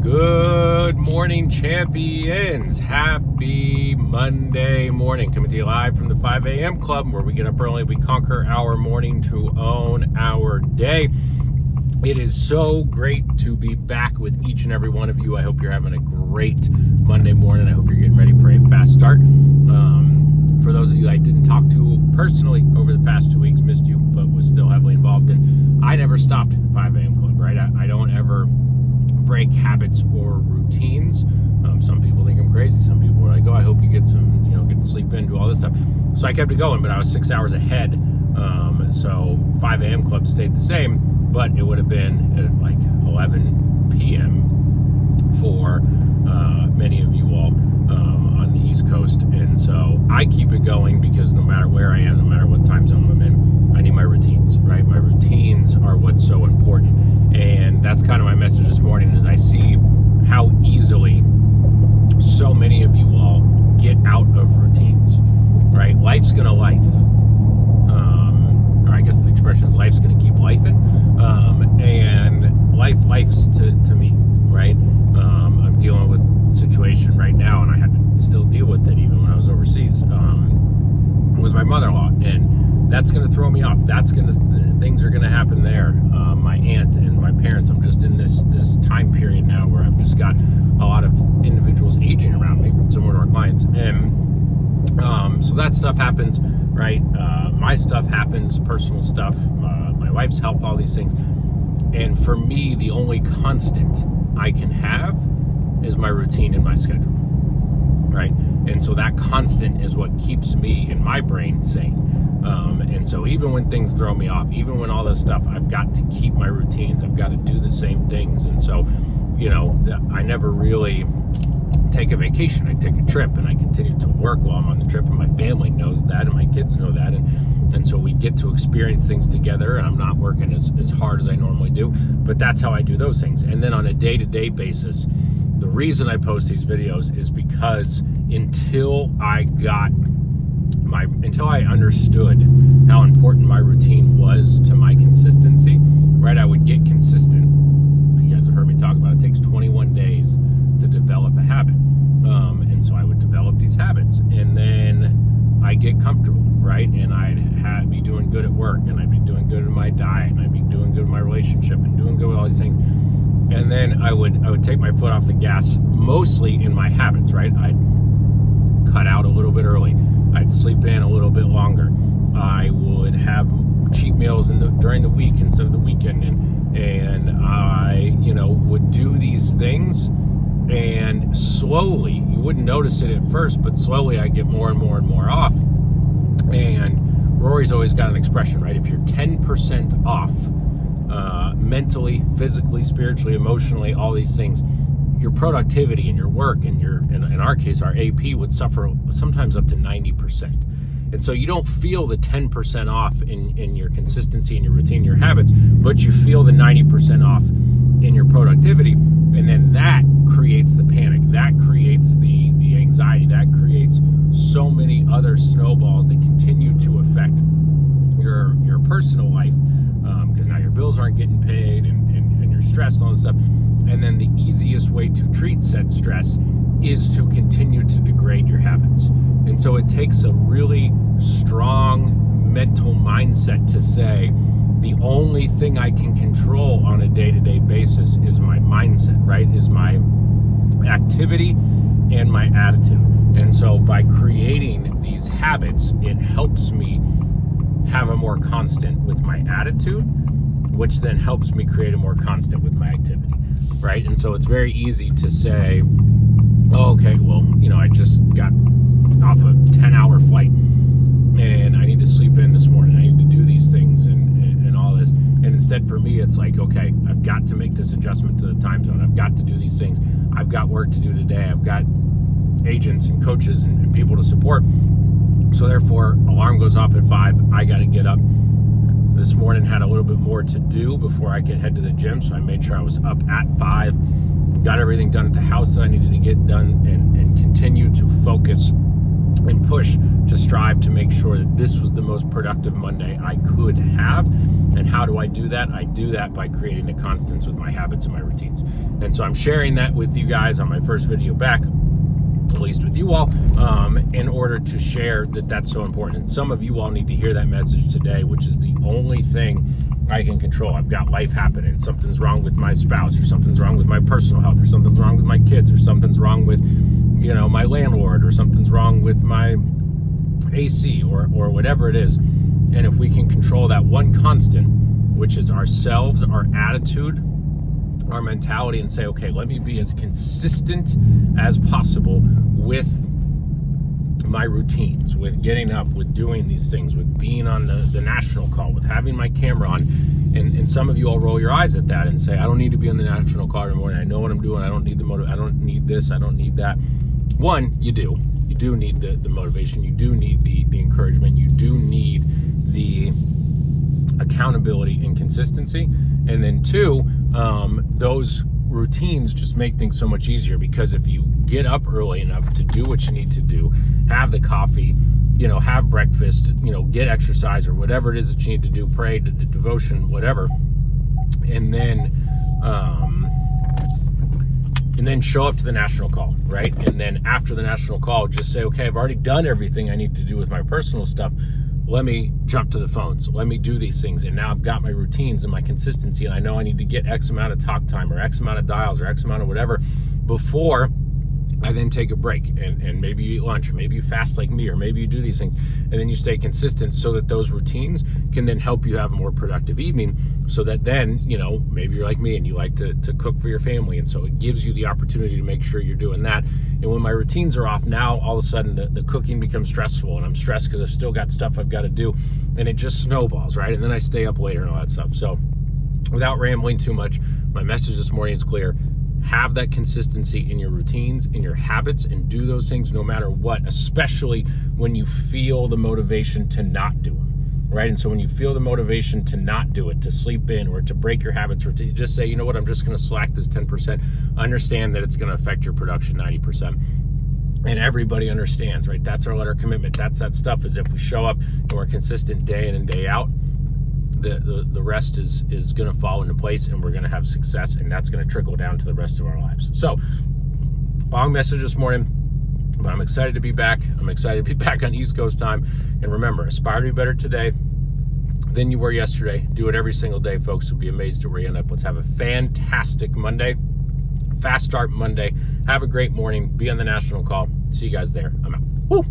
Good morning, champions. Happy Monday morning. Coming to you live from the 5 a.m. Club, where we get up early, we conquer our morning to own our day. It is so great to be back with each and every one of you. I hope you're having a great Monday morning. I hope you're getting ready for a fast start. For those of you I didn't talk to personally over the past 2 weeks, missed you, but was still heavily involved in, I never stopped 5 a.m. Club, right? I don't ever break habits or routines. Some people think I'm crazy. Some people are like, oh, I hope you get some, get to sleep in, do all this stuff. So I kept it going, but I was 6 hours ahead. So 5 a.m. Club stayed the same, but it would have been at like 11 p.m. for many of you all on the East Coast. And so I keep it going because no matter where I am, no matter what time zone I'm in, I need my routines, right? My routines are what's so important. And that's kind of my message this morning, is I see how easily so many of you all get out of routines, right? Life's gonna life. Or I guess the expression is life's gonna keep lifing. And life's to me, right? I'm dealing with a situation right now, and I had to still deal with it even when I was overseas with my mother-in-law, and that's going to throw me off. Things are going to happen there. My aunt and my parents, I'm just in this time period now where I've just got a lot of individuals aging around me, similar to our clients, and so that stuff happens, right? My stuff happens, personal stuff, my wife's health, all these things. And for me, the only constant I can have is my routine and my schedule, right? And so that constant is what keeps me and my brain sane. And so even when things throw me off, even when all this stuff, I've got to keep my routines. I've got to do the same things. And so, I never really take a vacation. I take a trip and I continue to work while I'm on the trip, and my family knows that and my kids know that. And so we get to experience things together, and I'm not working as hard as I normally do, but that's how I do those things. And then on a day-to-day basis, the reason I post these videos is because until I understood how important my routine was to my consistency, right? I would get consistent. You guys have heard me talk about it takes 21 days to develop a habit. And so I would develop these habits, and then I get comfortable, right? And I'd be doing good at work, and I'd be doing good in my diet, and I'd be doing good in my relationship, and doing good with all these things. And then I would take my foot off the gas, mostly in my habits, right? I'd cut out a little bit early. I'd sleep in a little bit longer. I would have cheat meals during the week instead of the weekend, and I would do these things, and slowly, you wouldn't notice it at first, but slowly I get more and more and more off. And Rory's always got an expression, right? If you're 10% off, mentally, physically, spiritually, emotionally, all these things, your productivity and your work and in our case, our AP would suffer sometimes up to 90%. And so you don't feel the 10% off in your consistency and your routine, your habits, but you feel the 90% off in your productivity. And then that creates the panic, that creates the anxiety, that creates so many other snowballs that continue to affect your personal life, because now your bills aren't getting paid and you're stressed and all this stuff. And then the easiest way to treat said stress is to continue to degrade your habits. And so it takes a really strong mental mindset to say, the only thing I can control on a day-to-day basis is my mindset, right? Is my activity and my attitude. And so by creating these habits, it helps me have a more constant with my attitude, which then helps me create a more constant with my activity, right? And so it's very easy to say, oh, okay, well, I just got off a 10-hour flight and I need to sleep in this morning. I need to do these things and all this. And instead for me, it's like, okay, I've got to make this adjustment to the time zone. I've got to do these things. I've got work to do today. I've got agents and coaches and people to support. So therefore, alarm goes off at 5. I got to get up. This morning had a little bit more to do before I could head to the gym, so I made sure I was up at 5, got everything done at the house that I needed to get done, and continue to focus and push to strive to make sure that this was the most productive Monday I could have. And how do I do that? I do that by creating the constants with my habits and my routines. And so I'm sharing that with you guys on my first video back, at least with you all, in order to share that that's so important. And some of you all need to hear that message today, which is the only thing I can control. I've got life happening. Something's wrong with my spouse, or something's wrong with my personal health, or something's wrong with my kids, or something's wrong with, my landlord, or something's wrong with my AC, or whatever it is. And if we can control that one constant, which is ourselves, our attitude, our mentality, and say, okay, let me be as consistent as possible with my routines, with getting up, with doing these things, with being on the national call, with having my camera on. And some of you all roll your eyes at that and say, I don't need to be on the national call every morning. I know what I'm doing. I don't need I don't need this. I don't need that. One, you do. You do need the motivation. You do need the encouragement. You do need the accountability and consistency. And then two, those routines just make things so much easier, because if you get up early enough to do what you need to do, have the coffee, have breakfast, get exercise or whatever it is that you need to do, pray, devotion, whatever, and then show up to the national call, right? And then after the national call, just say, okay, I've already done everything I need to do with my personal stuff. Let me jump to the phones. Let me do these things. And now I've got my routines and my consistency, and I know I need to get X amount of talk time or X amount of dials or X amount of whatever before I then take a break, and maybe you eat lunch, or maybe you fast like me, or maybe you do these things, and then you stay consistent so that those routines can then help you have a more productive evening, so that then, maybe you're like me and you like to cook for your family, and so it gives you the opportunity to make sure you're doing that. And when my routines are off, now all of a sudden the cooking becomes stressful, and I'm stressed because I've still got stuff I've got to do, and it just snowballs, right? And then I stay up later and all that stuff. So without rambling too much, my message this morning is clear. Have that consistency in your routines, in your habits, and do those things no matter what, especially when you feel the motivation to not do them, right? And so when you feel the motivation to not do it, to sleep in, or to break your habits, or to just say, you know what, I'm just going to slack this 10%, understand that it's going to affect your production 90%. And everybody understands, right? That's our letter of commitment. That's that stuff, is if we show up and we're consistent day in and day out, the rest is going to fall into place, and we're going to have success, and that's going to trickle down to the rest of our lives. So, long message this morning, but I'm excited to be back. I'm excited to be back on East Coast time. And remember, aspire to be better today than you were yesterday. Do it every single day, folks. You'll be amazed at where you end up. Let's have a fantastic Monday. Fast start Monday. Have a great morning. Be on the national call. See you guys there. I'm out. Woo!